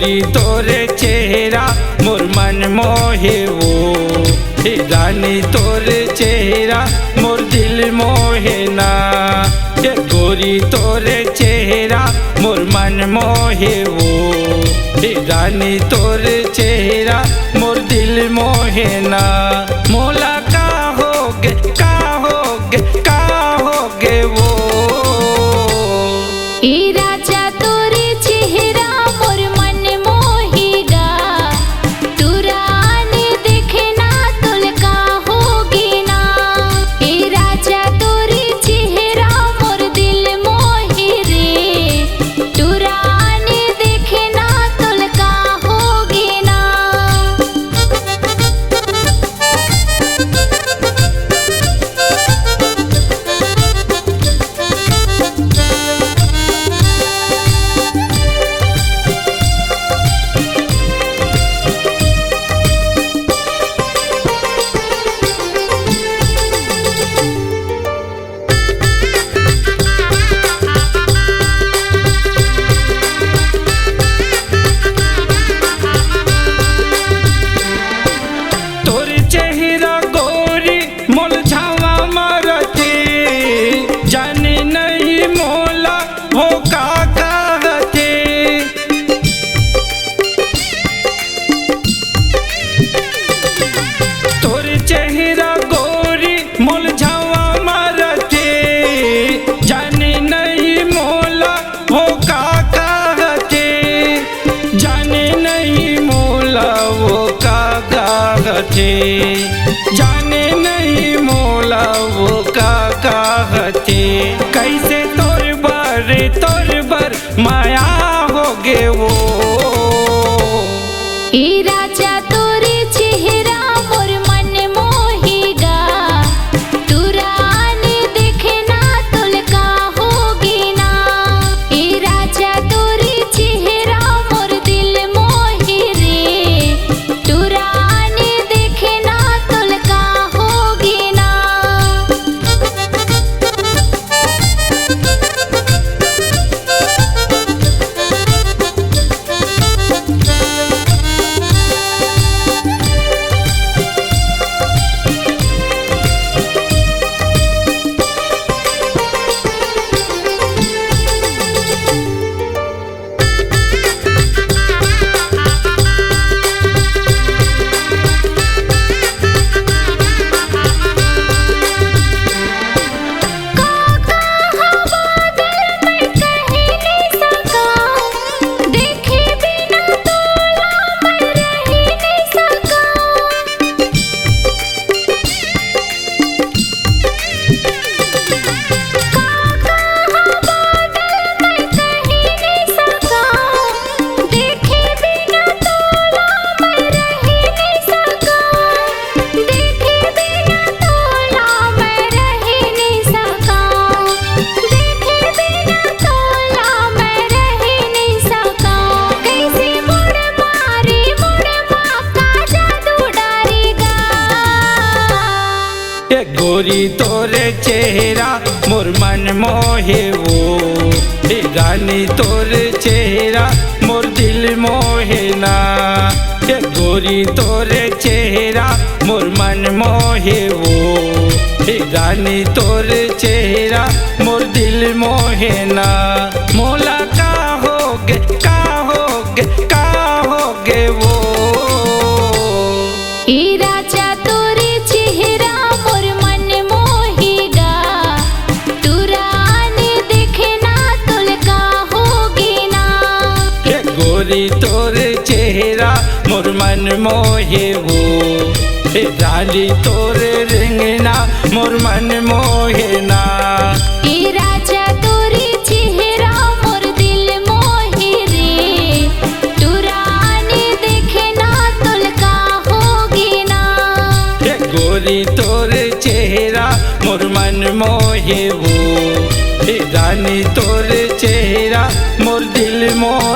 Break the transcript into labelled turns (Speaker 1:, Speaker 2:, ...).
Speaker 1: गोरी तोरे चेहरा मोर मन मोहे वो, हे रानी तोरे चेहरा मोर दिल मोहे ना। हे गोरी तोरे चेहरा मोर मन मोहे वो, हे रानी तोरे चेहरा मोर दिल मोहे ना। मोला का होगे का होगे का होगे वो,
Speaker 2: ए राजा तोरे चेहरा मोर मन मोहेगा, तू रानी देखे ना तुल का होगी ना। ए राजा तोरे चेहरा मोर दिल मोहे रे, तू रानी देखे ना तुल का होगी ना।
Speaker 1: चेहरा गोरी मुलझावा मरते, जाने नहीं मोला वो का कहते, जाने नहीं मोला वो का कहते, जाने नहीं मोला वो का कहते। कैसे तोर बर माया होगे वो,
Speaker 2: ए राजा तोरे चेहरा मोर मन मोहेगा, तू रानी देखे ना तुल का होगी ना। ए राजा तोरे चेहरा मोर दिल मोहे रे, तू रानी देखे ना तुल का होगी ना।
Speaker 1: गोरी तोरे चेहरा मोर मन मोहे वो, हे रानी तोरे चेहरा मोर दिल मोहे ना। हे गोरी तोरे चेहरा मोर मन मोहे वो, हे रानी तोरे चेहरा मोर दिल मोहे ना। मोला का होगे का होगे का होगे वो,
Speaker 2: ए राजा तोरे चेहरा मोर मन मोहेगा, तू रानी देखे ना तुल का होगी ना।
Speaker 1: हे गोरी तोरे चेहरा मोर मन मोहे वो, हे रानी तोरे रिंगना मोर मन मोहे ना।
Speaker 2: ए राजा तोरे चेहरा मोर दिल मोहे रे, तू रानी देखे ना तुल का होगी ना।
Speaker 1: हे गोरी तोरे चेहरा मोर मन मोहे वो, हे रानी तोरे चेहरा मोर दिल मोहे